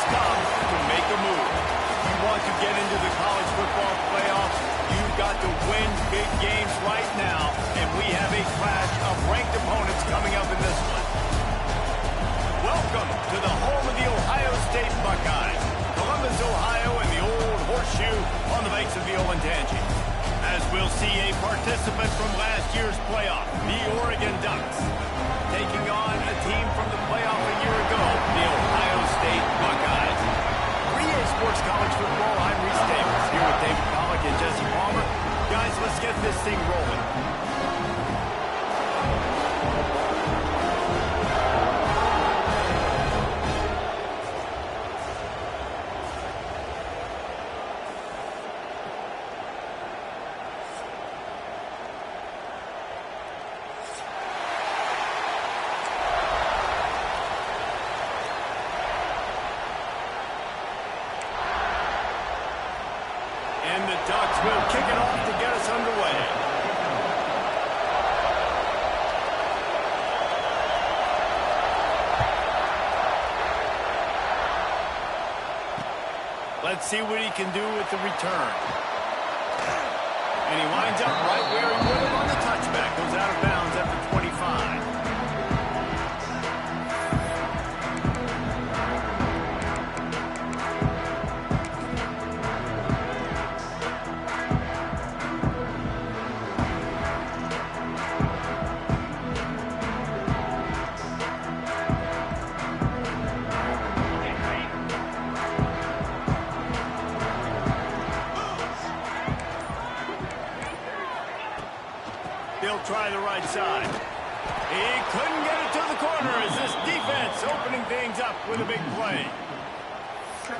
has come to make a move. If you want to get into the college football playoffs, you've got to win big games right now, and we have a clash of ranked opponents coming up in this one. Welcome to the home of the Ohio State Buckeyes, Columbus, Ohio, and the old horseshoe on the banks of the Olentangy. As we'll see a participant from last year's playoff, the Oregon Ducks, taking on a team from the playoff a year ago, the Ohio State Buckeyes. 3A Sports College Football, I'm Reese Davis, here with David Pollack and Jesse Palmer. Guys, let's get this thing rolling. And the Ducks will kick it off to get us underway. Let's see what he can do with the return. And he winds up right where he would have on the touchback. Goes out of bounds after 25. They'll try the right side. He couldn't get it to the corner as this defense opening things up with a big play.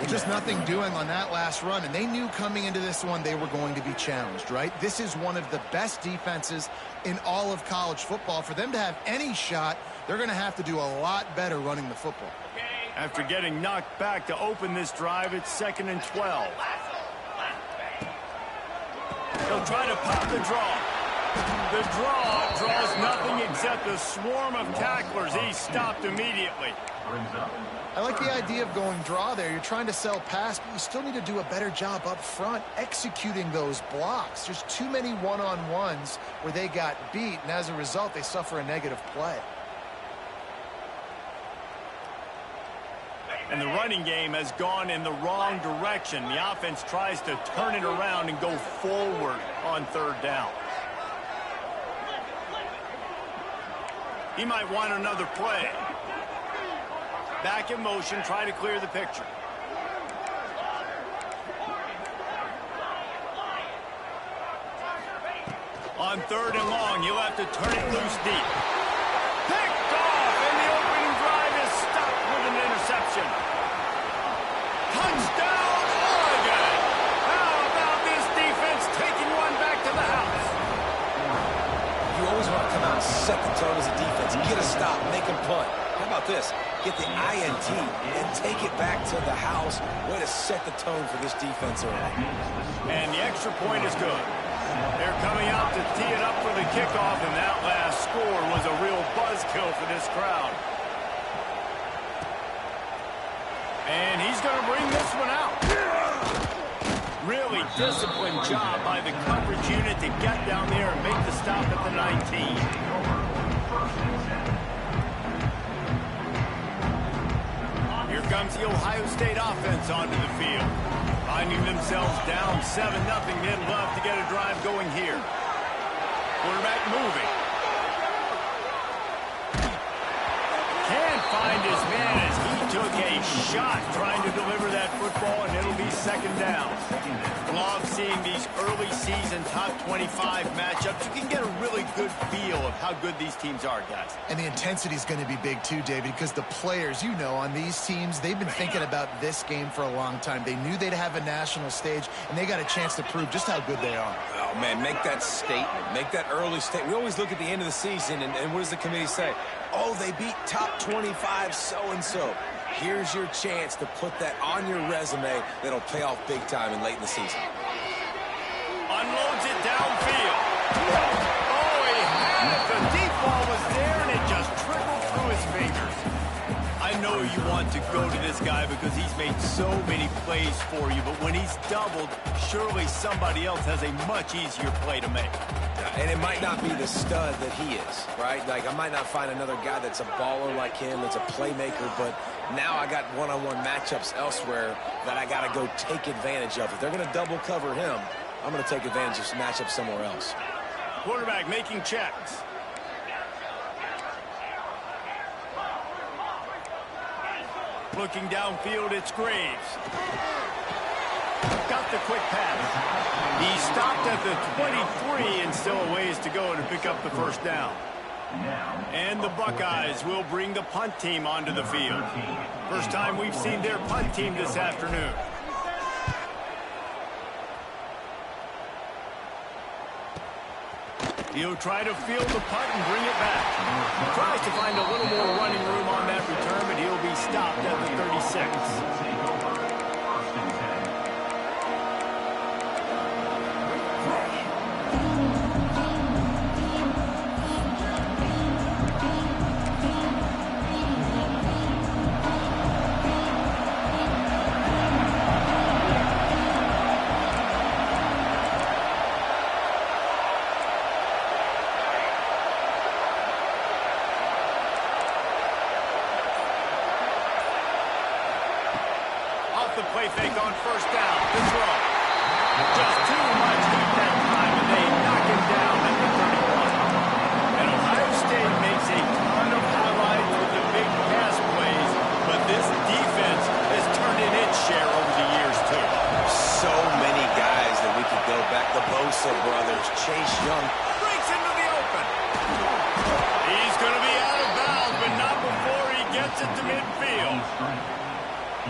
There's just nothing doing on that last run, and they knew coming into this one they were going to be challenged, right? This is one of the best defenses in all of college football. For them to have any shot, they're going to have to do a lot better running the football. After getting knocked back to open this drive, it's 2nd and 12. They'll try to pop the draw. The draw draws nothing except a swarm of tacklers. He's stopped immediately. I like the idea of going draw there. You're trying to sell pass, but you still need to do a better job up front executing those blocks. There's too many one-on-ones where they got beat, and as a result, they suffer a negative play. And the running game has gone in the wrong direction. The offense tries to turn it around and go forward on 3rd down. He might want another play. Back in motion, try to clear the picture. On 3rd and long, he'll have to turn it loose deep. Picked off, and the opening drive is stopped with an interception. Touchdown, Oregon! How about this defense taking one back to the house? You always want to come out and set the tone as a defense. Get a stop, make them punt. How about this? Get the INT and take it back to the house. Way to set the tone for this defense early. And the extra point is good. They're coming out to tee it up for the kickoff, and that last score was a real buzzkill for this crowd. And he's going to bring this one out. Really disciplined job by the coverage unit to get down there and make the stop at the 19. Here comes the Ohio State offense onto the field. Finding themselves down 7-0, they'd love to get a drive going here. Quarterback moving. Can't find his man as he took a shot trying to deliver that football, and it'll be 2nd down. Love seeing these early season top 25 matchups. You can get a really good feel of how good these teams are, guys. And the intensity is going to be big too, David, because the players, you know, on these teams, they've been thinking about this game for a long time. They knew they'd have a national stage, and they got a chance to prove just how good they are. Oh, man, make that statement. Make that early statement. We always look at the end of the season, and what does the committee say? Oh, they beat top 25 so-and-so. Here's your chance to put that on your resume that'll pay off big time and late in the season. Unloads it downfield. Oh, he had it. The deep ball was there, and it just trickled through his fingers. I know you want to go to this guy because he's made so many plays for you, but when he's doubled, surely somebody else has a much easier play to make. And it might not be the stud that he is, right? Like, I might not find another guy that's a baller like him, that's a playmaker, but now I got one-on-one matchups elsewhere that I got to go take advantage of. If they're going to double cover him, I'm going to take advantage of some matchups somewhere else. Quarterback making checks. Looking downfield, it's Graves. Got the quick pass. He stopped at the 23 and still a ways to go to pick up the first down. And the Buckeyes will bring the punt team onto the field. First time we've seen their punt team this afternoon. He'll try to field the punt and bring it back. Tries to find a little more running room on that return, but he'll be stopped at the 36. The play fake on first down. The throw. Just too much heat that time, and they knock him down at the 31. And Ohio State makes a ton of highlights with the big pass plays, but this defense has turned in its share over the years, too. So many guys that we could go back. The Bosa brothers, Chase Young. Breaks into the open. He's going to be out of bounds, but not before he gets it to midfield.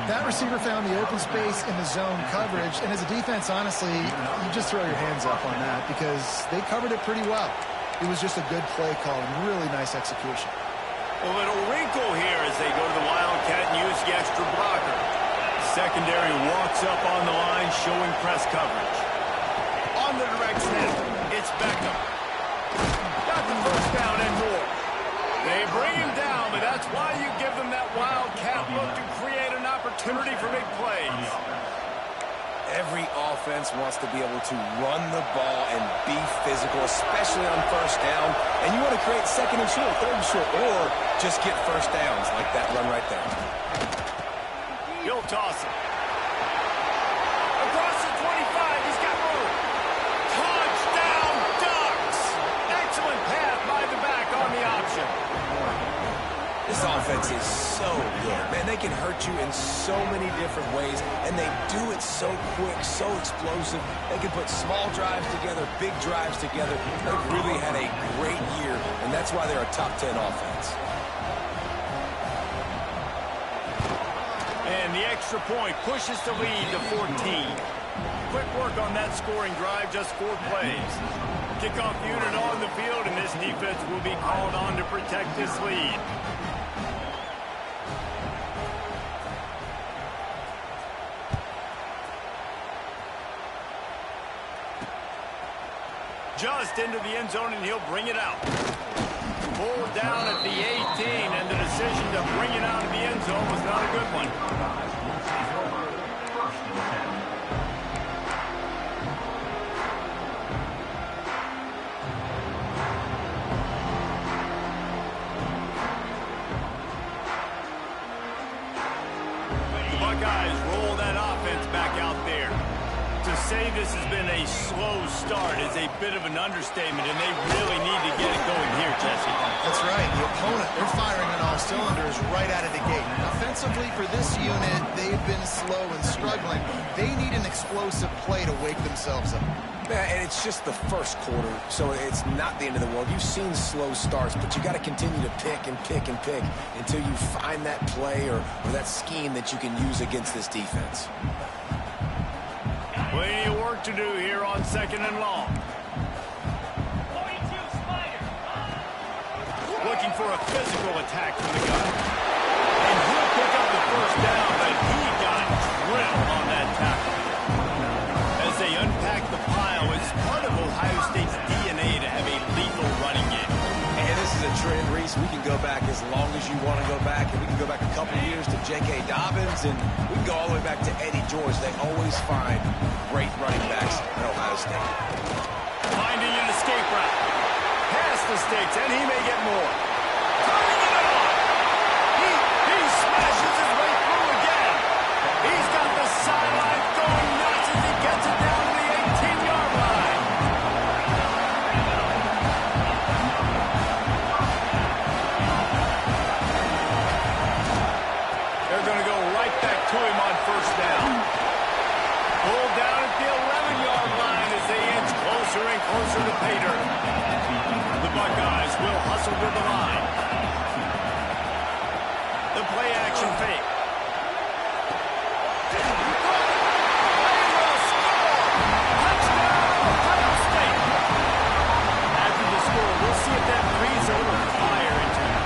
That receiver found the open space in the zone coverage, and as a defense, honestly, you just throw your hands up on that because they covered it pretty well. It was just a good play call and really nice execution. A little wrinkle here as they go to the Wildcat and use the extra blocker. Secondary walks up on the line, showing press coverage. On the direct snap, it's Beckham. Got the first down and more. They bring him down, but that's why you give them that Wildcat look to create an opportunity for big plays. Every offense wants to be able to run the ball and be physical, especially on first down. And you want to create second and short, third and short, or just get first downs like that run right there. He'll toss it. Across the 25, he's got room. Touchdown, Ducks! Excellent pass by the back on the option. This offense is so good. Man, they can hurt you in so many different ways, and they do it so quick, so explosive. They can put small drives together, big drives together. They've really had a great year, and that's why they're a top 10 offense. And the extra point pushes the lead to 14. Quick work on that scoring drive, just 4 plays. Kickoff unit on the field, and this defense will be called on to protect this lead. Just into the end zone, and he'll bring it out. Pulled down at the 18, and the decision to bring it out of the end zone was not a good one. The Buckeyes roll that offense back out there. To say this has been a slow start is a bit of an understatement, and they really need to get it going here, Jesse. That's right. The opponent, they're firing on all cylinders right out of the gate. Offensively, for this unit, they've been slow and struggling. They need an explosive play to wake themselves up. Yeah, and it's just the first quarter, so it's not the end of the world. You've seen slow starts, but you got to continue to pick and pick and pick until you find that play or that scheme that you can use against this defense. Plenty of work to do here on second and long. Looking for a physical attack from the guy. And he'll pick up the first down, but he got drilled on that tackle. As they unpack the pile, it's part of Ohio State's DNA to have a lethal running game. And this is a trend memories. We can go back as long as you want to go back, and we can go back a couple years to J.K. Dobbins, and we can go all the way back to Eddie George. They always find great running backs at Ohio State. Finding an escape route. Past the stakes, and he may get more. Turning it on. He smashes his way through again. He's got the sideline going nuts as he gets it down to the 18-yard line. They're going to go right back to him on first down. Pulled down at the 11-yard line as they inch closer and closer to pay dirt. The Buckeyes will hustle to the line. The play action fake. They will score! Touchdown, Ohio State! After the score, we'll see if that breathes a little fire into it.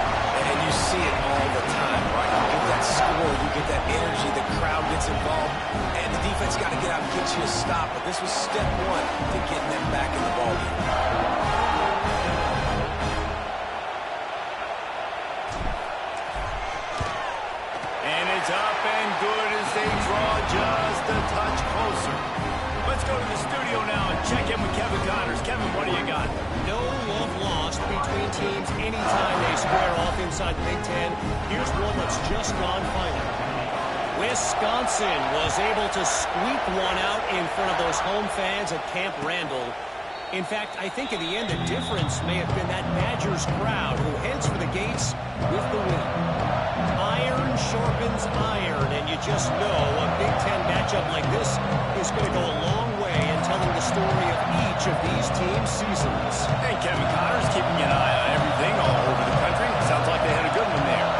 And you see it all the time, right? You get that score, you get that energy, the crowd gets involved, and the defense got to get out and get you a stop. But this was step one to getting them back in the ballgame. Up and good as they draw just a touch closer. Let's go to the studio now and check in with Kevin Connors. Kevin, what do you got? No love lost between teams anytime they square off inside the Big Ten. Here's one that's just gone final. Wisconsin was able to squeak one out in front of those home fans at Camp Randall. In fact, I think in the end the difference may have been that Badgers crowd who heads for the gates with the win. Iron sharpens iron, and you just know a Big Ten matchup like this is going to go a long way in telling the story of each of these teams' seasons. Hey, Kevin Connors keeping an eye on everything all over the country. Sounds like they had a good one there.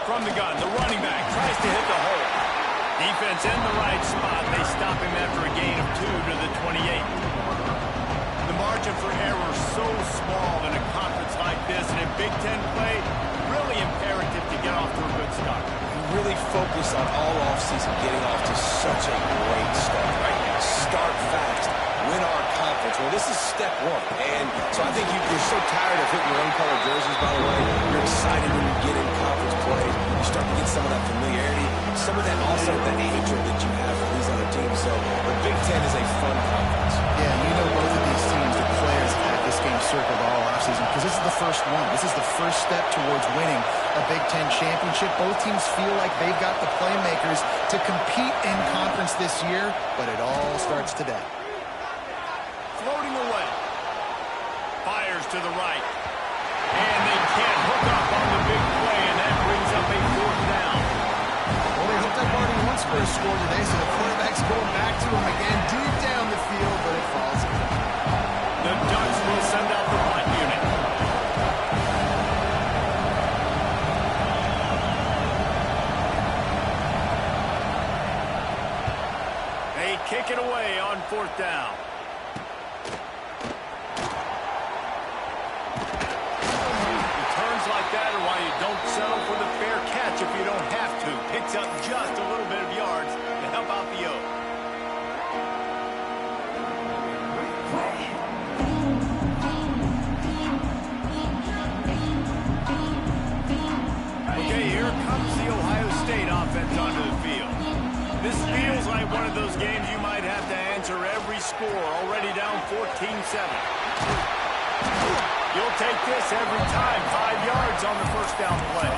From the gun, the running back tries to hit the hole. Defense in the right spot. They stop him after a gain of 2 to the 28. The margin for error so small in a conference like this, and in Big Ten play, really imperative to get off to a good start. We really focus on all offseason getting off to such a great start, right? Start fast, win our conference. Well, this is step one, and so I think you're so tired of hitting your own color jerseys, by the way. You're excited when you get in conference play. You start to get some of that familiarity, some of that also that hatred that you have for these other teams. So the Big Ten is a fun conference. Yeah, you know both of these teams, the players have had this game circled all offseason because this is the first one. This is the first step towards winning a Big Ten championship. Both teams feel like they've got the playmakers to compete in conference this year, but it all starts today. Floating away. Fires to the right. And they can't hook up on the big play, and that brings up a 4th down. Well, they hooked up already once for a score today, so the quarterback's going back to him again deep down the field, but it falls in. The Ducks will send out the punt unit. They kick it away on 4th down. Like that are why you don't settle for the fair catch if you don't have to. Picks up just a little bit of yards to help out the O. Okay, here comes the Ohio State offense onto the field. This feels like one of those games you might have to answer every score. Already down 14-7. You'll take this every time. 5 yards on the first down play.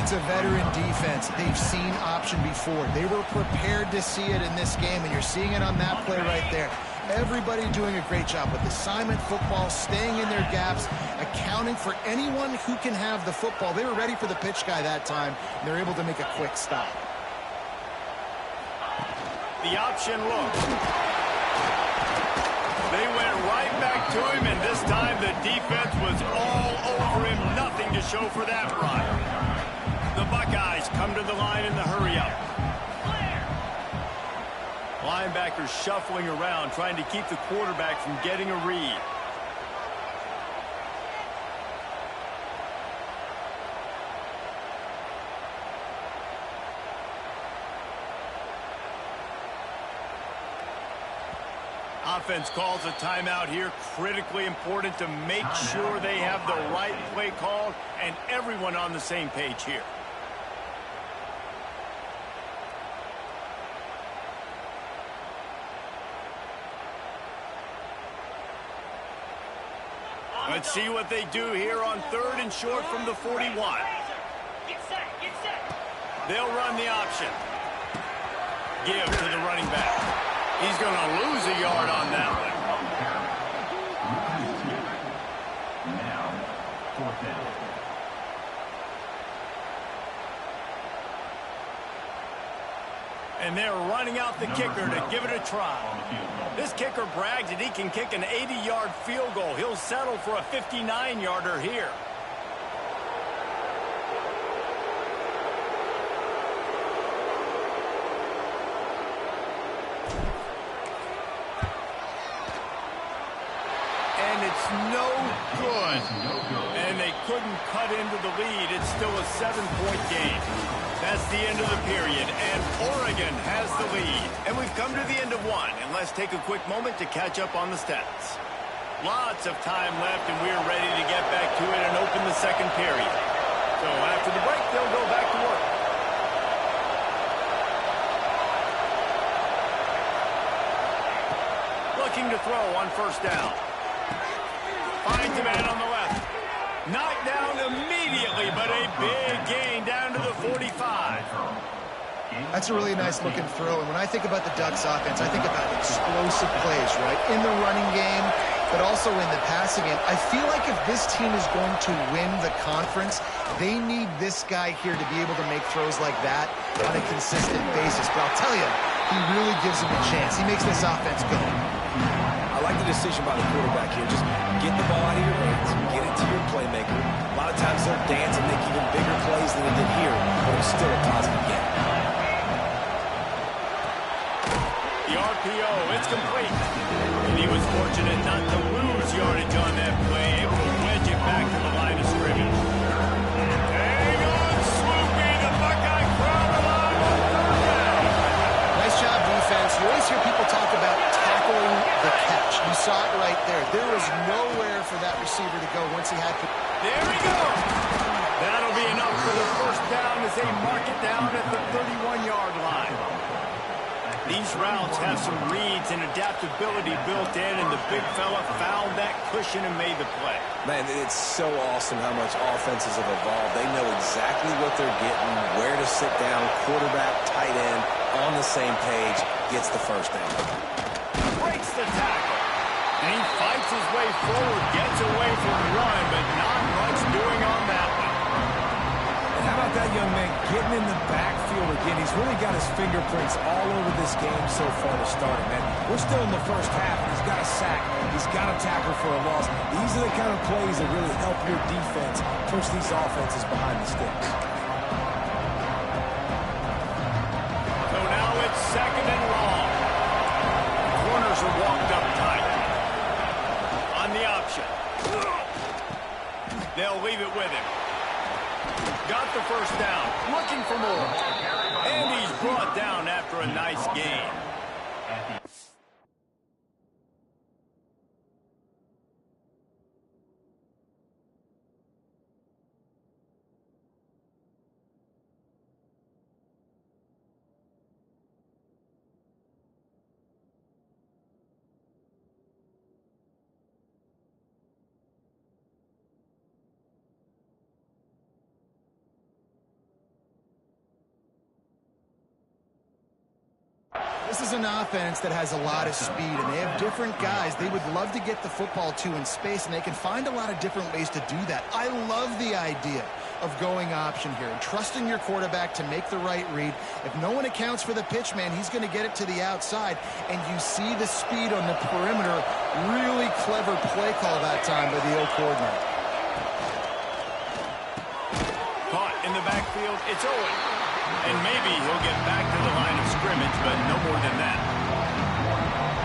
It's a veteran defense. They've seen option before. They were prepared to see it in this game, and you're seeing it on that play right there. Everybody doing a great job with assignment football, staying in their gaps, accounting for anyone who can have the football. They were ready for the pitch guy that time, and they're able to make a quick stop. The option look. They went right back to him, and this time the defense was all over him. Nothing to show for that run. The Buckeyes come to the line in the hurry-up. Linebackers shuffling around, trying to keep the quarterback from getting a read. Offense calls a timeout here. Critically important to make sure they have the right play called and everyone on the same page here. Let's see what they do here on 3rd and short from the 41. They'll run the option. Give to the running back. He's going to lose a yard on that one. Now, 4th down. And they're running out the kicker to give it a try. This kicker brags that he can kick an 80-yard field goal. He'll settle for a 59-yarder here. And it's no good. And they couldn't cut into the lead. It's still a 7-point game. That's the end of the period, and Oregon has the lead. And we've come to the end of one, and let's take a quick moment to catch up on the stats. Lots of time left, and we're ready to get back to it and open the second period. So after the break, they'll go back to work. Looking to throw on 1st down. Finds a man on the left. Knocked down immediately, but a big gain down to the 45. That's a really nice looking throw. And when I think about the Ducks offense, I think about explosive plays, right? In the running game, but also in the passing game. I feel like if this team is going to win the conference, they need this guy here to be able to make throws like that on a consistent basis. But I'll tell you, he really gives them a chance. He makes this offense go. I like the decision by the quarterback here. Just get the ball out of your hands, get it to your playmaker. A lot of times they'll dance and make even bigger plays than they did here, but it's still a positive game. The RPO, it's complete. And he was fortunate not to lose yardage on that play, able to wedge it back to the line of scrimmage. Hang on, Swoopy, the Buckeye crowd alive on 3rd down. Nice job, defense. You always hear people talk about tackling the catch. You saw it right there. There was nowhere for that receiver to go once he had to. There he goes. That'll be enough for the 1st down as they mark it down at the 31-yard line. These routes have some reads and adaptability built in, and the big fella found that cushion and made the play. Man, it's so awesome how much offenses have evolved. They know exactly what they're getting, where to sit down, quarterback, tight end, on the same page, gets the 1st down. Breaks the tackle. And he fights his way forward, gets away from the run, but not much doing on that one. And how about that young man getting in the backfield again? He's really got his fingerprints all over this game so far to start it, man. We're still in the 1st half. He's got a sack. He's got a tackle for a loss. These are the kind of plays that really help your defense push these offenses behind the sticks. So now it's 2nd and long. The corners are walked up tight. On the option. They'll leave it with him. Got the 1st down. Looking for more. And he's brought down after a nice gain. This is an offense that has a lot of speed, and they have different guys they would love to get the football to in space, and they can find a lot of different ways to do that. I love the idea of going option here and trusting your quarterback to make the right read. If no one accounts for the pitch, man, he's going to get it to the outside, and you see the speed on the perimeter. Really clever play call that time by the O coordinator. Caught in the backfield. It's Owen. And maybe he'll get back to the line of scrimmage, but no more than that.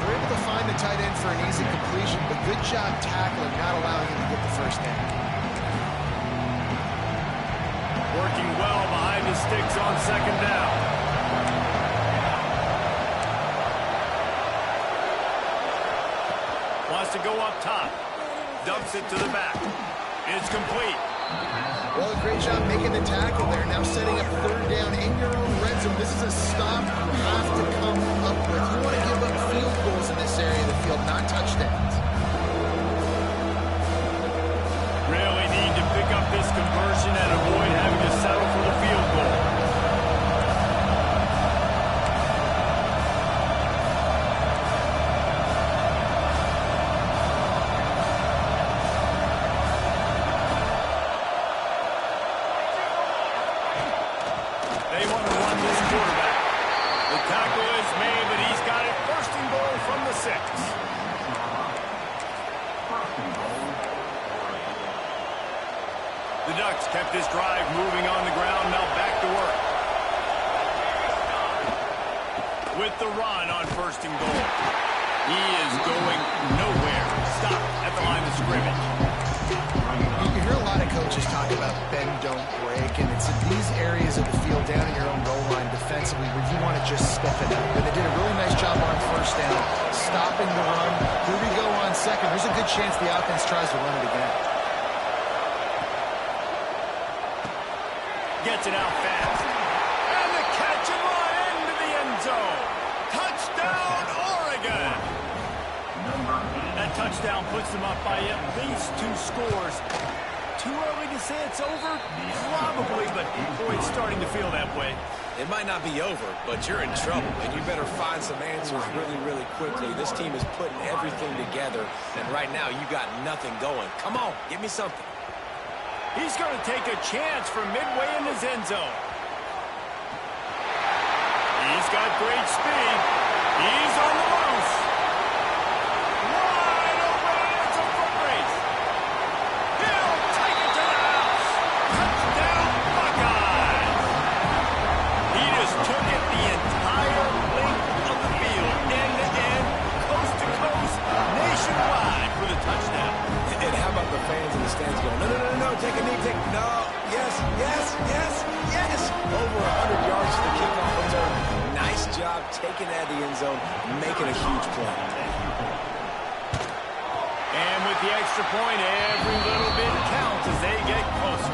They're able to find the tight end for an easy completion, but good job tackling, not allowing him to get the 1st down. Working well behind the sticks on 2nd down. to go up top. Dumps it to the back. It's complete. Well, a great job making the tackle there. Now setting up third down in your own red zone. This is a stop you have to come up with. You want to give up field goals in this area of the field, not touchdowns. Really need to pick up this conversion and avoid having to settle for the field goal. They want to run this quarterback. The tackle is made, but he's got it first and goal from the 6. The Ducks kept this drive moving on the ground, now back to work. With the run on first and goal. He is going nowhere. Stop at the line of scrimmage. You hear a lot of coaches talk about bend, don't break, and it's in these areas of the field down in your own goal line defensively where you want to just step it up. And they did a really nice job on first down, stopping the run. Here we go on second. There's a good chance the offense tries to run it again. Gets it out fast. And the catch and run into the end zone. Touchdown, Oregon! That touchdown puts them up by at least 2 scores. Too early to say it's over? Probably, but boy, it's starting to feel that way. It might not be over, but you're in trouble, and you better find some answers really, really quickly. This team is putting everything together, and right now you got nothing going. Come on, give me something. He's going to take a chance from midway in his end zone. He's got great speed. He's on the loose. Wide open. It's a foot race. He'll take it to the house. Touchdown, Buckeyes. He just took it the entire length of the field, end to end, coast to coast, nationwide for the touchdown. And how about the fans in the stands going, no, no, no, no, take a knee, no, yes, yes, yes, yes. Over 100 yards to the kickoff return. Nice job taking that to the end zone, making a huge play. And with the extra point, every little bit counts as they get closer.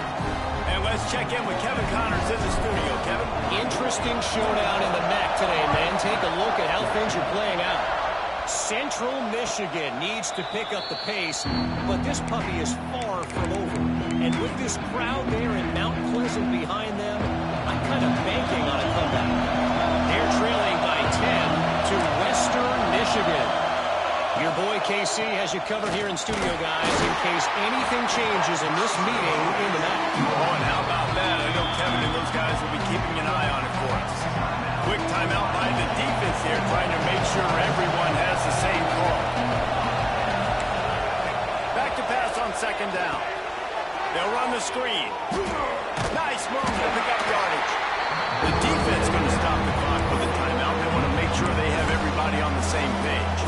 And let's check in with Kevin Connors in the studio. Kevin? Interesting showdown in the MAC today, man. Take a look at how things are playing out. Central Michigan needs to pick up the pace, but this puppy is far from over. And with this crowd there in Mount Pleasant behind them, I'm kind of banking on a comeback. They're trailing by 10 to Western Michigan. Your boy KC has you covered here in studio, guys, in case anything changes in this meeting in the MAC. Oh, and how about that? I know Kevin and those guys will be keeping an eye on it for us. Quick timeout by the defense here, trying to make sure everyone has the same call. Back to pass on second down. They'll run the screen. Nice move to pick up yardage. The defense going to stop the clock with a timeout. They want to make sure they have everybody on the same page.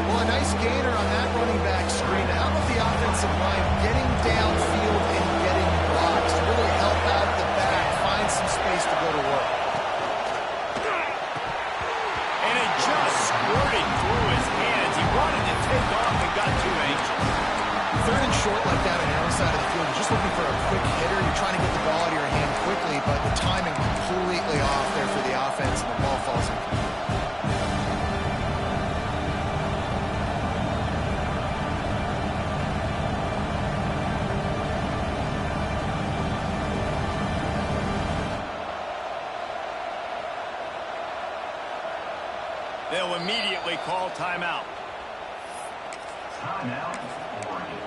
Well, a nice gainer on that running back screen. How about the offensive line getting downfield and getting blocks to really help out the back, find some space to go to work? And it just squirted through his hands. He wanted to take off and got too anxious. Third and short like that on the outside of the field, you're just looking for a quick hitter. You're trying to get the ball out of your hand quickly, but the timing completely off there for the offense, and the ball falls in. They'll immediately call timeout. Timeout, Oregon.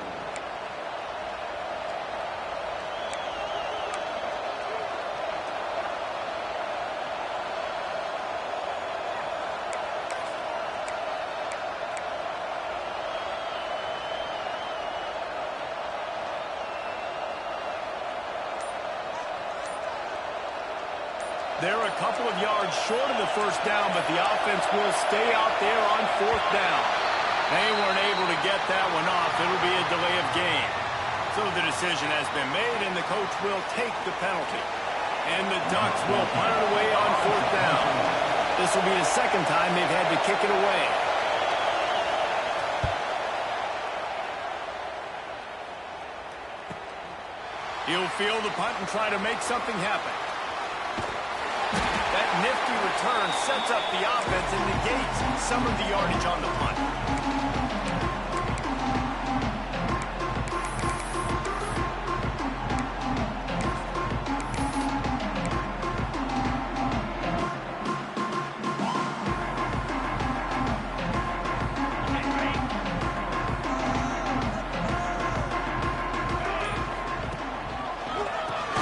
They're a couple of yards short of the first down, but the offense will stay out there on fourth down. They weren't able to get that one off. It'll be a delay of game. So the decision has been made, and the coach will take the penalty. And the Ducks will punt it away on fourth down. This will be the second time they've had to kick it away. He'll field the punt and try to make something happen. That nifty return sets up the offense and negates some of the yardage on the punt.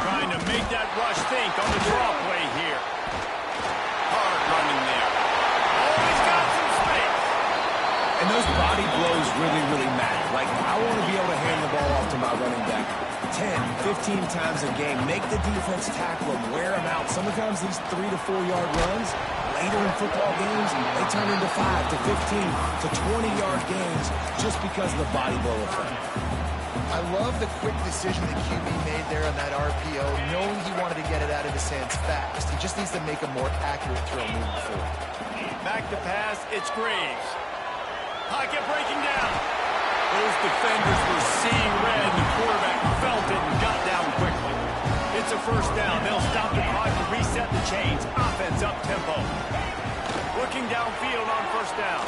Trying to make that rush think on the draw play here. Hard running there. Oh, he's got some space. And those body blows really, really matter. Like, I want to be able to hand the ball off to my running back 10, 15 times a game. Make the defense tackle him, wear him out. Sometimes these 3 to 4 yard runs, later in football games, they turn into 5 to 15 to 20 yard gains just because of the body blow effect. I love the quick decision that QB made there on that RPO, knowing he wanted to get it out of his hands fast. He just needs to make a more accurate throw moving forward. Back to pass, it's Graves. Pocket breaking down. Those defenders were seeing red, and the quarterback felt it and got down quickly. It's a first down. They'll stop the clock and reset the chains. Offense up tempo. Looking downfield on first down.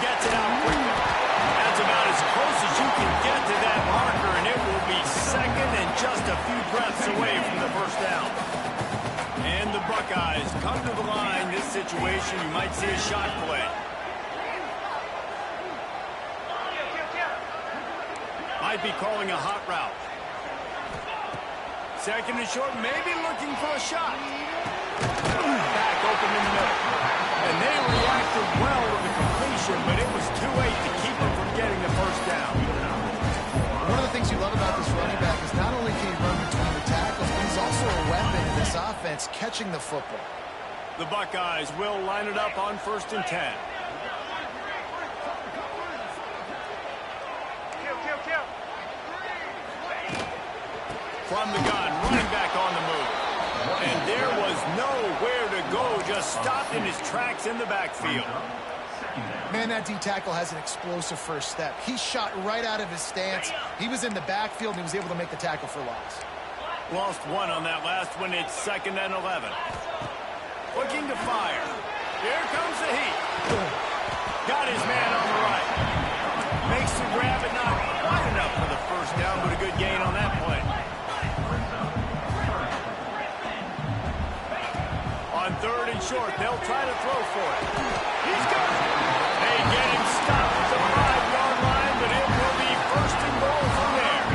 Gets it out quickly. That's about as close as you can get to that marker, and it will be second and just a few breaths away from the first down. And the Buckeyes come to the line. This situation, you might see a shot play. Might be calling a hot route. Second and short, maybe looking for a shot. Back open in the middle. And they reacted well to the completion, but it was too late to keep them from getting the first down. One of the things you love about this running back is not only can he run between the tackles, but he's also a weapon in this offense, catching the football. The Buckeyes will line it up on 1st and 10. From the gun, running back on the move. And there was nowhere to go, just stopped in his tracks in the backfield. Man, that D-tackle has an explosive first step. He shot right out of his stance. He was in the backfield, and he was able to make the tackle for loss. Lost one on that last one. It's 2nd and 11. Looking to fire. Here comes the heat. Got his man on the right. Makes the grab, but not quite enough for the first down, but a good gain on that play. On 3rd and short, they'll try to throw for it. He's got it. They get him stopped at the 5-yard line, but it will be 1st and goal from there.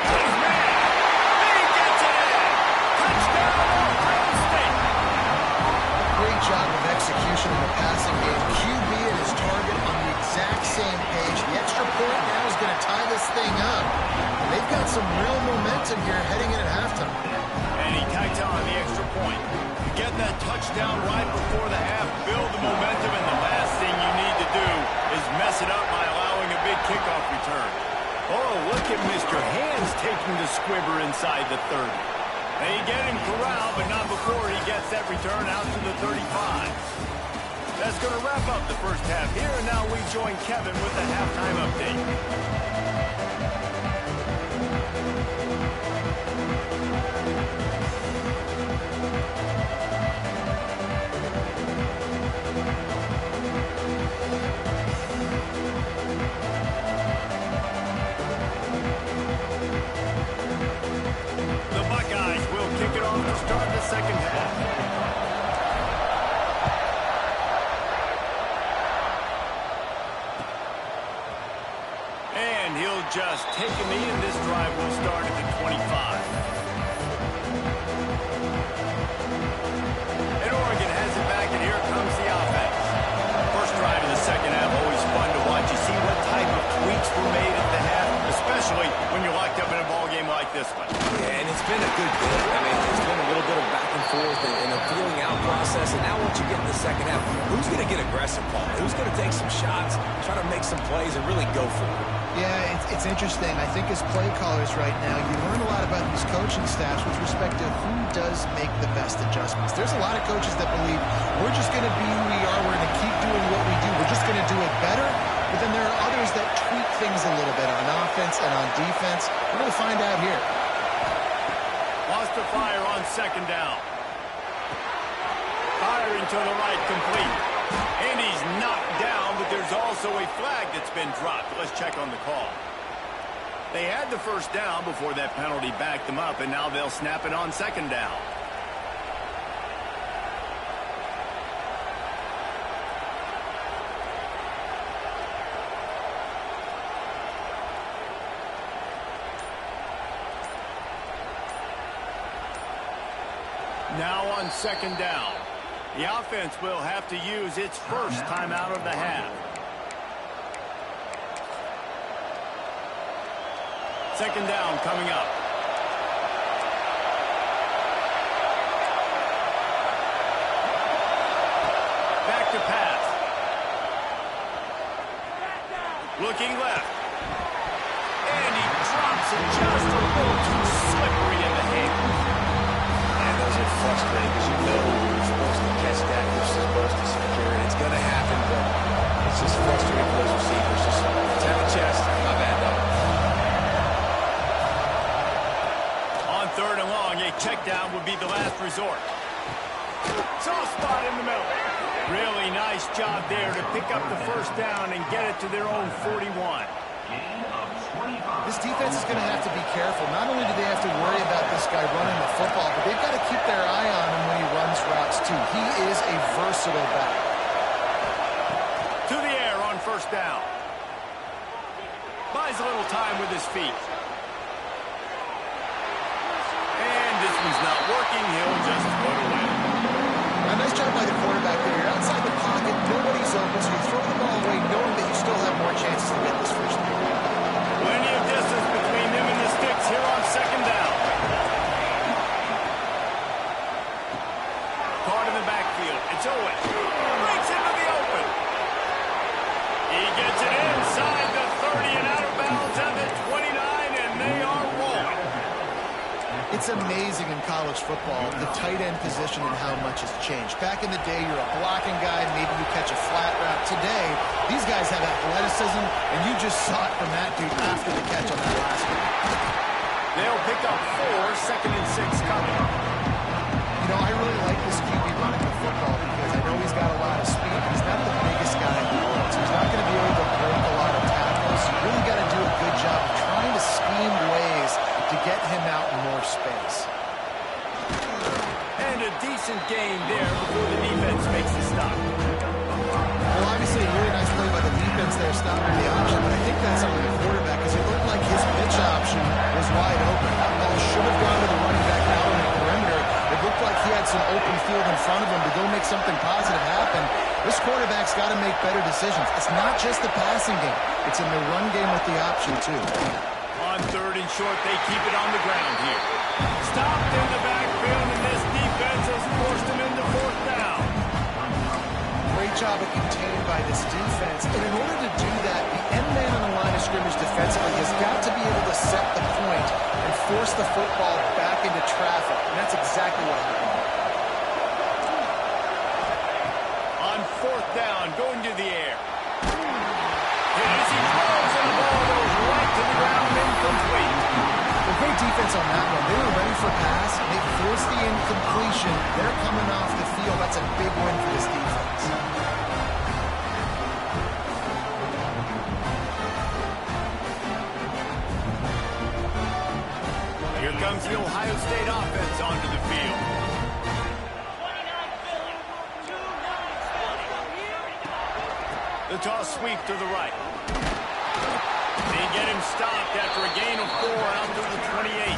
His man. He gets it in. Touchdown, Ohio State. Great job of execution in the passing game. QB and his target on the exact same page. The extra point now is going to tie this thing up. They've got some real momentum here heading in at halftime. And he tacks on the extra point. Get that touchdown right before the half, build the momentum, and the last thing you need to do is mess it up by allowing a big kickoff return. Oh, look at Mr. Hands taking the squibber inside the 30. They get him corralled, but not before he gets that return out to the 35. That's going to wrap up the first half here, and now we join Kevin with the halftime update. The Buckeyes will kick it off to start the second half. And he'll just take a knee, and this drive will start at the 25. And Oregon has it back, and here comes the offense. First drive of the second half, always fun to watch. You see what type of tweaks were made at the half, especially when you're locked up in a ball game like this one. Yeah, and it's been a good bit. I mean, it's been a little bit of back and forth and a feeling out process. And now once you get in the second half, who's going to get aggressive, Paul? Who's going to take some shots, try to make some plays, and really go for it? Yeah, it's interesting. I think as play callers right now, you learn a lot about these coaching staffs with respect to who does make the best adjustments. There's a lot of coaches that believe we're just going to be who we are. We're going to keep doing what we do. We're just going to do it better. But then there are others that tweak things a little bit on offense and on defense. We're going to find out here. Wants to fire on second down. Firing to the right, complete. And he's knocked down, but there's also a flag that's been dropped. Let's check on the call. They had the first down before that penalty backed them up, and now they'll snap it on second down. Now on second down. The offense will have to use its first timeout of the half. Second down coming up. Back to pass. Looking left. And he drops it just a little too slippery in the hand. Those are frustrating because you know you're supposed to catch that, you're supposed to secure it. It's going to happen, but it's just frustrating for those receivers. Just tap the chest. My bad, though. On third and long, a check down would be the last resort. Soft spot in the middle. Really nice job there to pick up the first down and get it to their own 41. This defense is going to have to be careful. Not only do they have to worry about this guy running the football, but they've got to keep their eye on him when he runs routes, too. He is a versatile back. To the air on first down. Buys a little time with his feet. And this one's not working. He'll just put it away. A nice job by the quarterback there. You're outside the pocket. Nobody's open, so you throw the ball away knowing that you still have more chances to get this first down. Plenty of distance between them and the sticks here on second down. Caught in the backfield. It's Owen. Breaks into the open. He gets it inside the 30 and out of bounds at the 29, and they are rolling. It's amazing in college football, the tight end position and how much has changed. Back in the day, you're a blocking guy, maybe you catch a flat route. Today, these guys have athleticism, and you just saw it from that dude after the catch on that last one. They'll pick up 4, second and 6 coming. You know, I really like this QB running the football because I know he's got a lot of speed, but he's not the biggest guy in the world, so he's not going to be able to break a lot of tackles. You really got to do a good job of trying to scheme ways to get him out in more space. And a decent gain there before the defense makes the stop. Well, obviously, a really nice play by the defense there, stopping the option, but I think that's on the quarterback because it looked like his pitch option was wide open. That ball should have gone to the running back out on the perimeter. It looked like he had some open field in front of him to go make something positive happen. This quarterback's got to make better decisions. It's not just the passing game. It's in the run game with the option, too. On third and short, they keep it on the ground here. Stopped in the backfield, and this defense has forced him into fourth down. Great job of contained by this defense. And in order to do that, the end man on the line of scrimmage defensively has got to be able to set the point and force the football back into traffic. And that's exactly what happened. On fourth down, going to the air. And as he throws, and the ball goes right to the ground, incomplete. Well, great defense on that one. They were ready for pass. They forced the incompletion. They're coming off the field. That's a big win for this defense. Here comes the Ohio State offense onto the field. The toss sweep to the right. They get him stopped after a gain of 4 out to the 28.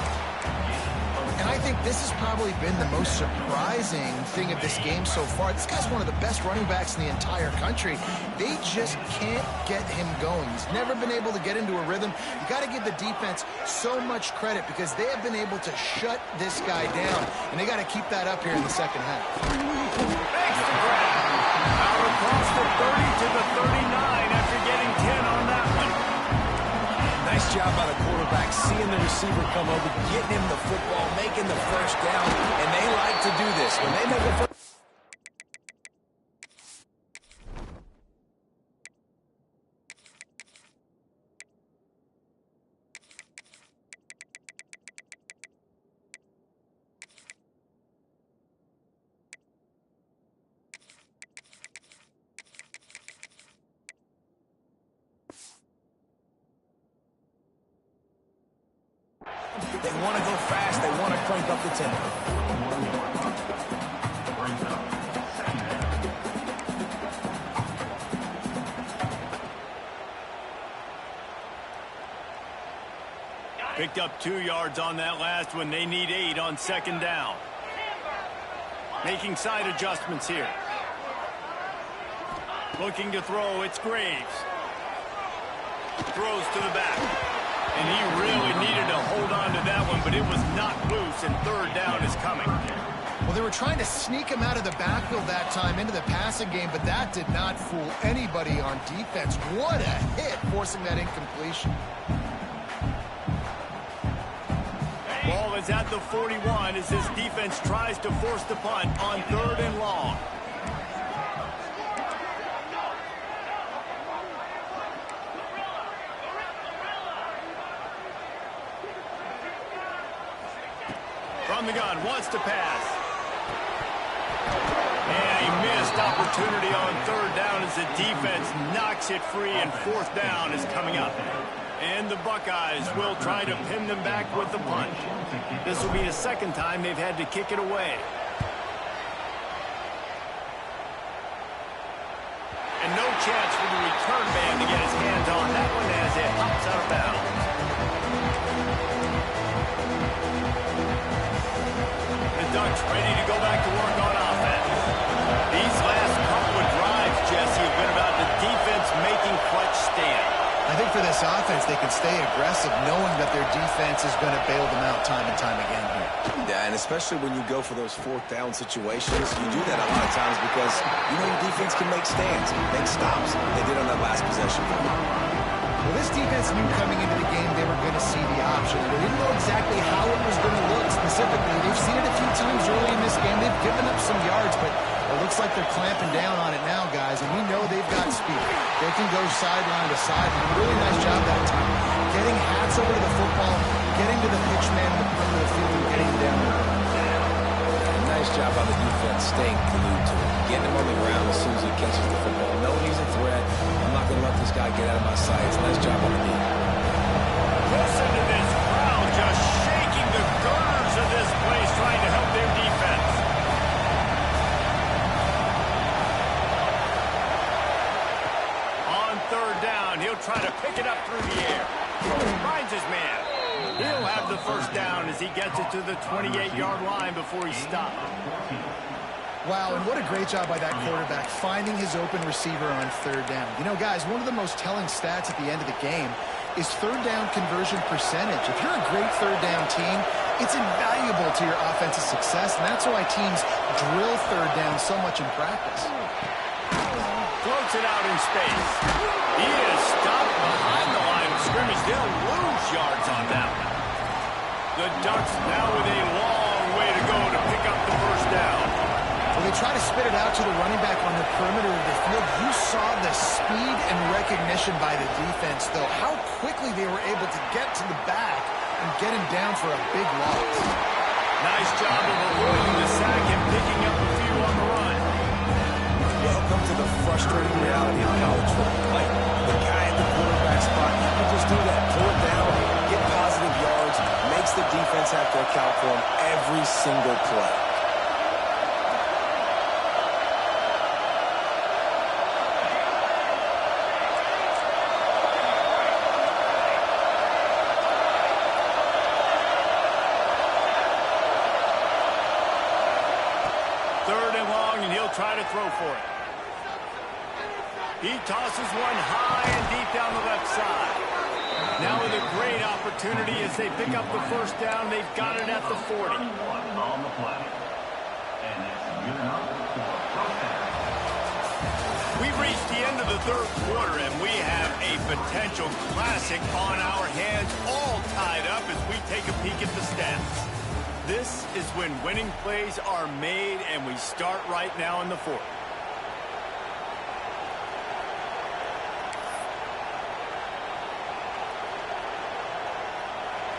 And I think this has probably been the most surprising thing of this game so far. This guy's one of the best running backs in the entire country. They just can't get him going. He's never been able to get into a rhythm. You got to give the defense so much credit because they have been able to shut this guy down, and they got to keep that up here in the second half. Makes the grab. Out across the 30 to the 39 after getting 10 on that one. Nice job by the quarterback, seeing the receiver come over, getting him the football, making the first down, and they like to do this. When they make a first they want to go fast, they want to crank up the tempo. Brings up second down. Picked up 2 yards on that last one. They need 8 on second down. Making side adjustments here. Looking to throw, it's Graves. Throws to the back. And he really needed to hold on to that one, but it was not loose, and third down is coming. Well, they were trying to sneak him out of the backfield that time into the passing game, but that did not fool anybody on defense. What a hit, forcing that incompletion. Ball is at the 41 as this defense tries to force the punt on 3rd and long. From the gun, wants to pass. And he missed opportunity on 3rd down as the defense knocks it free, and 4th down is coming up. And the Buckeyes will try to pin them back with the punt. This will be the 2nd time they've had to kick it away. And no chance for the return man to get his hands on that one as it hops out of bounds. The Ducks ready to go back to work on offense. These last couple of drives, Jesse, have been about the defense making clutch stand. I think for this offense, they can stay aggressive knowing that their defense is going to bail them out time and time again here. Yeah, and especially when you go for those 4th down situations, you do that a lot of times because you know your defense can make stands, make stops. They did on that last possession. Well, this defense knew coming into the game they were going to see the option. They didn't know exactly how it was going to look specifically. They've seen it a few times early in this game. They've given up some yards, but it looks like they're clamping down on it now, guys, and we know they've got speed. They can go sideline to sideline. Really nice job that time. Getting hats over to the football, getting to the pitch man in the perimeter of the field, and getting down the road. Nice job on the defense, staying glued to it. Getting him on the ground as soon as he catches the football. Knowing he's a threat. I'm not going to let this guy get out of my sights. Nice job on the D. Listen to this crowd just shaking the girders of this place, trying to help their defense. On 3rd down, he'll try to pick it up through the air. Finds his man. He'll have the 1st down as he gets it to the 28-yard line before he stopped. Wow, and what a great job by that quarterback, finding his open receiver on 3rd down. You know, guys, one of the most telling stats at the end of the game is 3rd down conversion percentage. If you're a great 3rd down team, it's invaluable to your offensive success, and that's why teams drill 3rd down so much in practice. Floats it out in space. He is stopped behind the line of scrimmage. They'll lose yards on that one. The Ducks now with a long way to go to pick up the 1st down. Well, they try to spit it out to the running back on the perimeter of the field. You saw the speed and recognition by the defense, though. How quickly they were able to get to the back and get him down for a big loss. Nice job of avoiding the sack and picking up a few on the run. Welcome to the frustrating reality of college football. Like, the guy at the quarterback spot, he can just do that. Pull it down, get positive yards, makes the defense have to account for him every single play. Try to throw for it. He tosses one high and deep down the left side. Now with a great opportunity as they pick up the 1st down. They've got it at the 40. On the play. And it's good enough for 1st down. We We've reached the end of the third quarter, and we have a potential classic on our hands, all tied up as we take a peek at the stats. This is when winning plays are made, and we start right now in the fourth.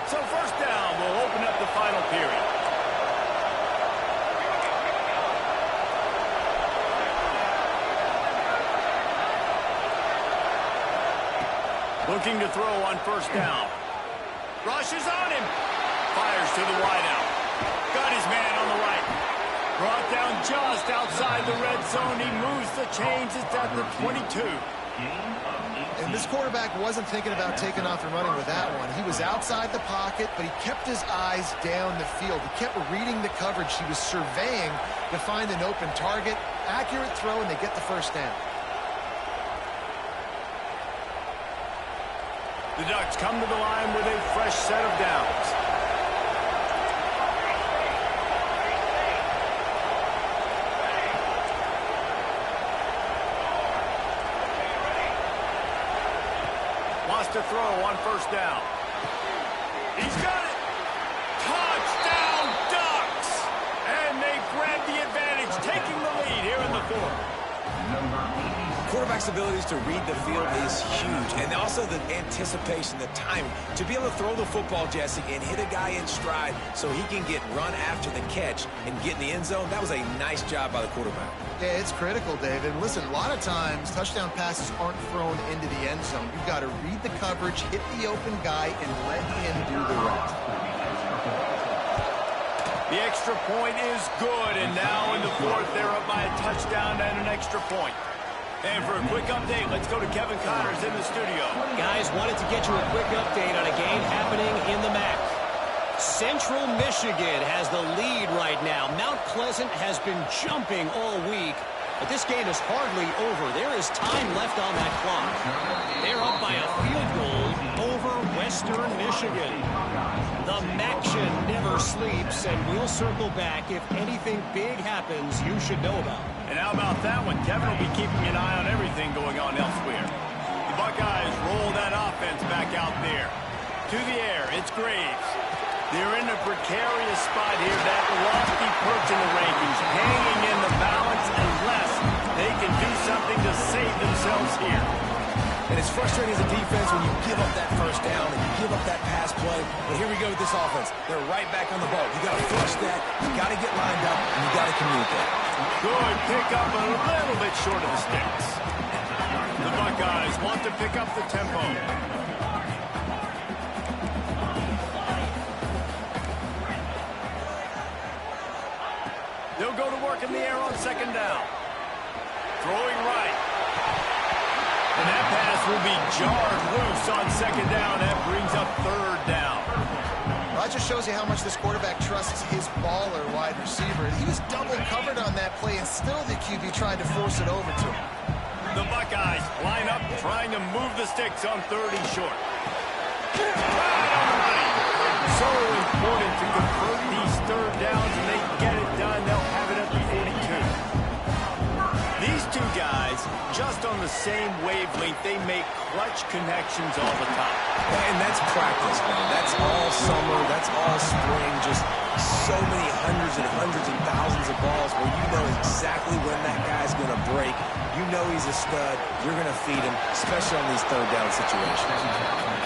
So first down, we'll open up the final period. Looking to throw on first down. Rushes on him. Fires to the wideout. Got his man on the right. Brought down just outside the red zone. He moves the chains. It's at the 22. And this quarterback wasn't thinking about taking off and running with that one. He was outside the pocket, but he kept his eyes down the field. He kept reading the coverage. He was surveying to find an open target. Accurate throw, and they get the first down. The Ducks come to the line with a fresh set of downs. Wants to throw on first down. He's got it. Touchdown, Ducks! And they grab the advantage, taking the lead here in the fourth. Quarterback's abilities to read the field is huge, and also the anticipation, the timing. To be able to throw the football, Jesse, and hit a guy in stride so he can get run after the catch and get in the end zone, that was a nice job by the quarterback. Yeah, it's critical, David. Listen, a lot of times touchdown passes aren't thrown into the end zone. You've got to read the coverage, hit the open guy, and let him do the rest. The extra point is good, and now in the fourth, they're up by a touchdown and an extra point. And for a quick update, let's go to Kevin Connors in the studio. Guys, wanted to get you a quick update on a game happening in the MAC. Central Michigan has the lead right now. Mount Pleasant has been jumping all week, but this game is hardly over. There is time left on that clock. They're up by a field goal over Western Michigan. The MACtion never sleeps, and we'll circle back if anything big happens you should know about. And how about that one? Kevin will be keeping an eye on everything going on elsewhere. The Buckeyes roll that offense back out there. To the air, it's Graves. They're in a precarious spot here, that lofty perch in the rankings, hanging in the balance unless they can do something to save themselves here. And it's frustrating as a defense when you give up that first down and you give up that pass play. But here we go with this offense. They're right back on the boat. You got to flush that, you got to get lined up, and you got to communicate. Good pick up, a little bit short of the sticks. The Buckeyes want to pick up the tempo. They'll go to work in the air on second down. Throwing right. And that pass will be jarred loose on second down. That brings up third down. Well, that just shows you how much this quarterback trusts his baller wide receiver. He was double covered on that play, and still the QB tried to force it over to him. The Buckeyes line up, trying to move the sticks on third and short. Right on the money. So important to convert these third downs, and they get it done. They'll have it at the 42. These two guys, just on the same wavelength, they make clutch connections all the time. And that's practice, man. That's all summer. That's all spring. Just so many hundreds and thousands of balls where you know exactly when that guy's going to break. You know he's a stud. You're going to feed him, especially on these third down situations.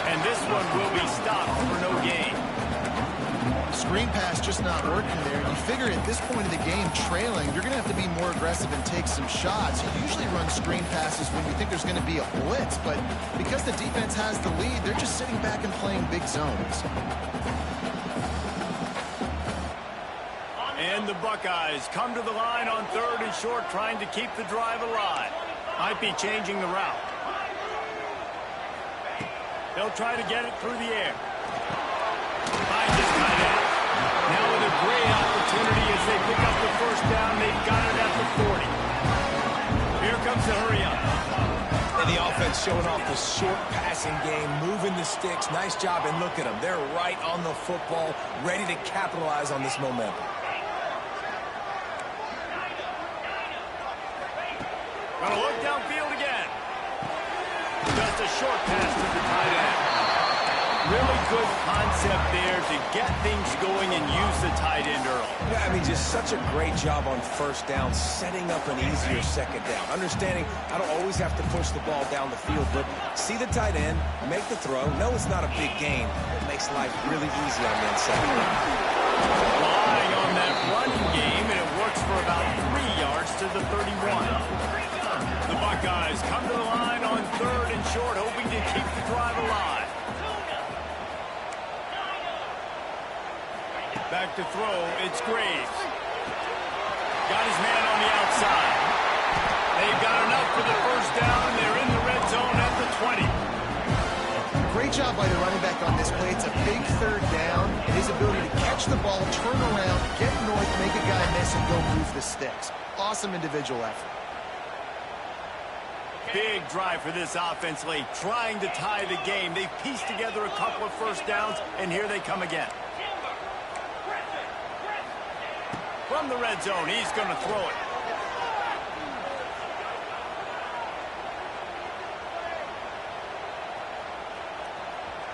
And this one will be stopped for no gain. Screen pass just not working there. You figure at this point of the game, trailing, you're going to have to be more aggressive and take some shots. You usually run screen passes when you think there's going to be a blitz, but because the defense has the lead, they're just sitting back and playing big zones. And the Buckeyes come to the line on third and short, trying to keep the drive alive. Might be changing the route. They'll try to get it through the air. Finds his tight end. Now with a great opportunity as they pick up the first down. They've got it at the 40. Here comes the hurry up. And the offense showing off the short passing game, moving the sticks. Nice job, and look at them. They're right on the football, ready to capitalize on this momentum. Gonna look downfield again. Just a short pass to the tight end. Really good concept there to get things going and use the tight end early. Yeah, I mean, just such a great job on first down, setting up an easier second down. Understanding I don't always have to push the ball down the field, but see the tight end, make the throw. No, it's not a big gain. It makes life really easy on the inside. Relying on that running game, and it works for about 3 yards to the 31. The Buckeyes come to the line on 3rd and short, hoping to keep the drive alive. Back to throw, it's Graves. Got his man on the outside. They've got enough for the first down. They're in the red zone at the 20. Great job by the running back on this play. It's a big 3rd down, and his ability to catch the ball, turn around, get north, make a guy miss, and go move the sticks. Awesome individual effort. Big drive for this offense late, trying to tie the game. They've pieced together a couple of first downs, and here they come again. From the red zone, he's going to throw it.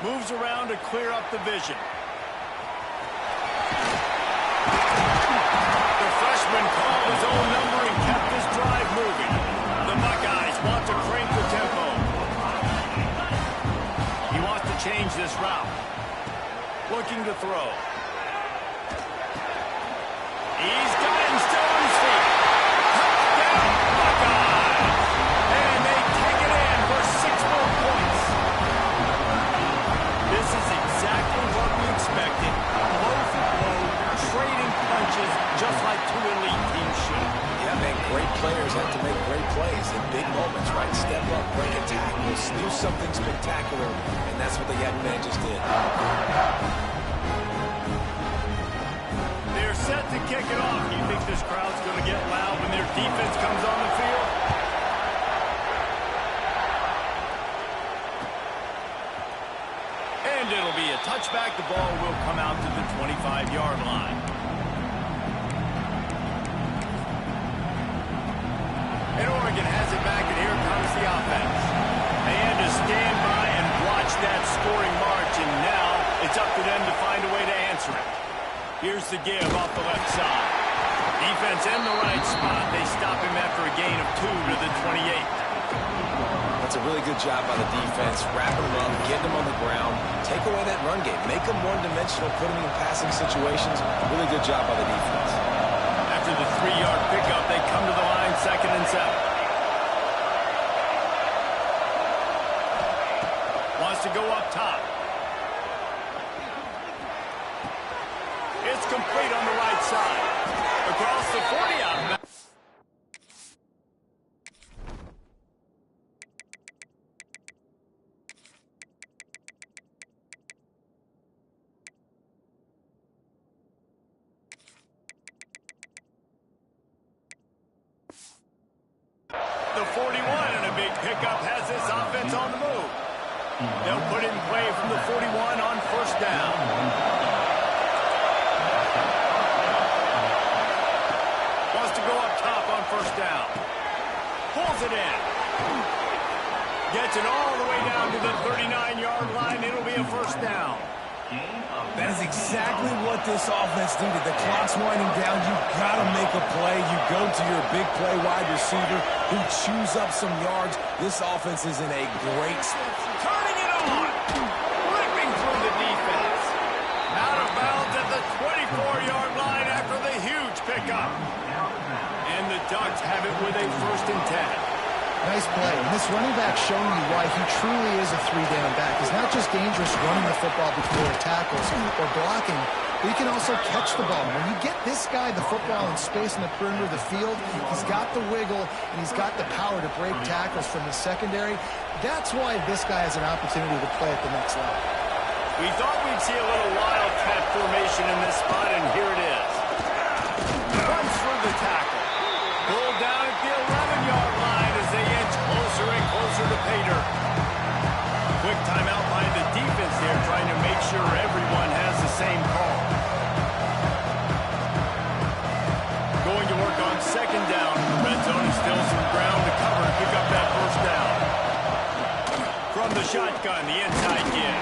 Moves around to clear up the vision. The freshman called his own number and kept his drive moving. The Buckeyes want to crank the tempo. He wants to change this route. Looking to throw. He's got him still on his feet. Touchdown, Buckeyes! And they take it in for 6 more points. This is exactly what we expected. Blow for blow, trading punches, just like 2 elite teams should. Yeah, man, great players have to make great plays in big moments, right? Step up, break a tackle, do something spectacular, and that's what the young man just did. They're set to kick it off. You think this crowd's going to get loud when their defense comes on the field? And it'll be a touchback. The ball will come out to the 25-yard line. And Oregon has it back, and here comes the offense. They had to stand by and watch that scoring march, and now it's up to them to find a way to answer it. Here's the give off the left side. Defense in the right spot. They stop him after a gain of 2 to the 28. That's a really good job by the defense, wrapping them up, getting them on the ground, take away that run game, make them one-dimensional, put them in passing situations. Really good job by the defense. After the 3-yard pickup, they come to the line, 2nd and 7. Wants to go up top. It's complete on the right side. Across the 40 out. The 41 and a big pickup has this offense on the move. They'll put it in play from the 41 on first down. Wants to go up top on first down. Pulls it in. Gets it all the way down to the 39-yard line. It'll be a first down. That is exactly what this offense needed. The clock's winding down. You've got to make a play. You go to your big play wide receiver who chews up some yards. This offense is in a great spot. Turning it on. Ripping through the defense. Out of bounds at the 24-yard line after the huge pickup. And the Ducks have it with a 1st and 10. Nice play. And this running back showing you why he truly is a 3-down back. He's not just dangerous running the football before tackles or blocking, but he can also catch the ball. When you get this guy the football in space in the perimeter of the field, he's got the wiggle and he's got the power to break tackles from the secondary. That's why this guy has an opportunity to play at the next level. We thought we'd see a little wildcat formation in this spot, and here it is. Runs through the tackle. Pulled down at the 11-yard line as they inch closer and closer to pay dirt. Quick timeout by the defense there, trying to make sure everyone has the same call. Going to work on 2nd down. The red zone is still some ground to cover shotgun, the inside give.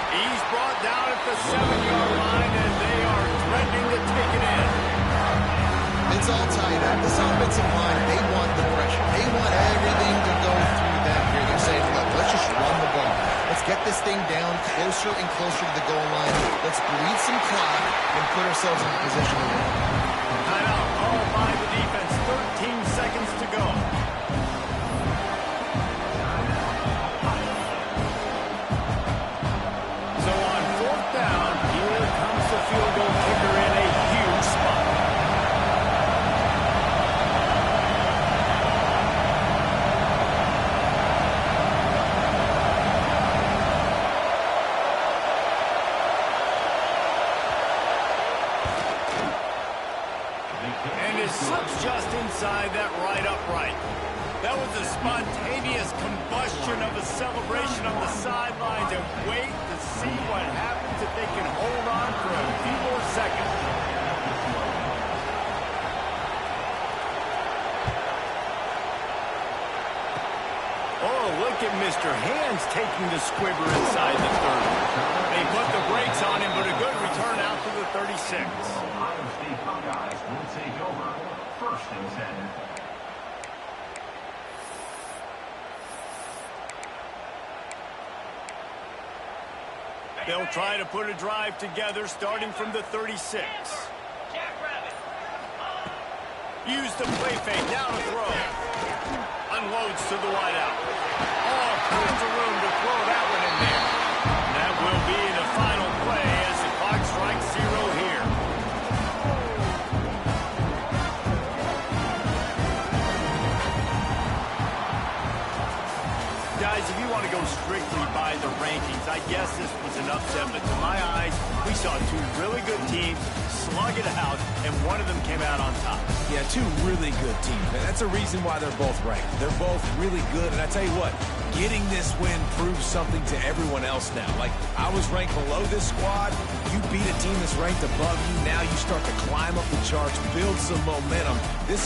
He's brought down at the 7-yard line, and they are threatening to take it in. It's all tied up. This offensive line, they want the pressure. They want everything to go through them here. They're saying, look, let's just run the ball. Let's get this thing down closer and closer to the goal line. Let's bleed some clock and put ourselves in a position to win. Timeout called by the defense. 13 seconds to go. So on 4th down, here comes the field goal kicker in a huge spot. And it slips just inside that right upright. That was a spontaneous combustion of a celebration on the sidelines, and wait to see what happens if they can hold on for a few more seconds. Oh, look at Mr. Hands taking the squibber inside the 30. They put the brakes on him, but a good return out to the 36. Ohio State Buckeyes will take over 1st and 10. They'll try to put a drive together starting from the 36. Use the play fake, down a throw. Unloads to the wideout. Oh, tons of room to throw that one in there. That will be the final play as the clock strikes 0 here. Guys, if you want to go strictly by the rankings, I guess this was an upset, but to my eyes, we saw two really good teams slug it out, and one of them came out on top. Yeah, two really good teams. And that's a reason why they're both ranked. They're both really good. And I tell you what, getting this win proves something to everyone else now. Like, I was ranked below this squad. You beat a team that's ranked above you. Now you start to climb up the charts, build some momentum. This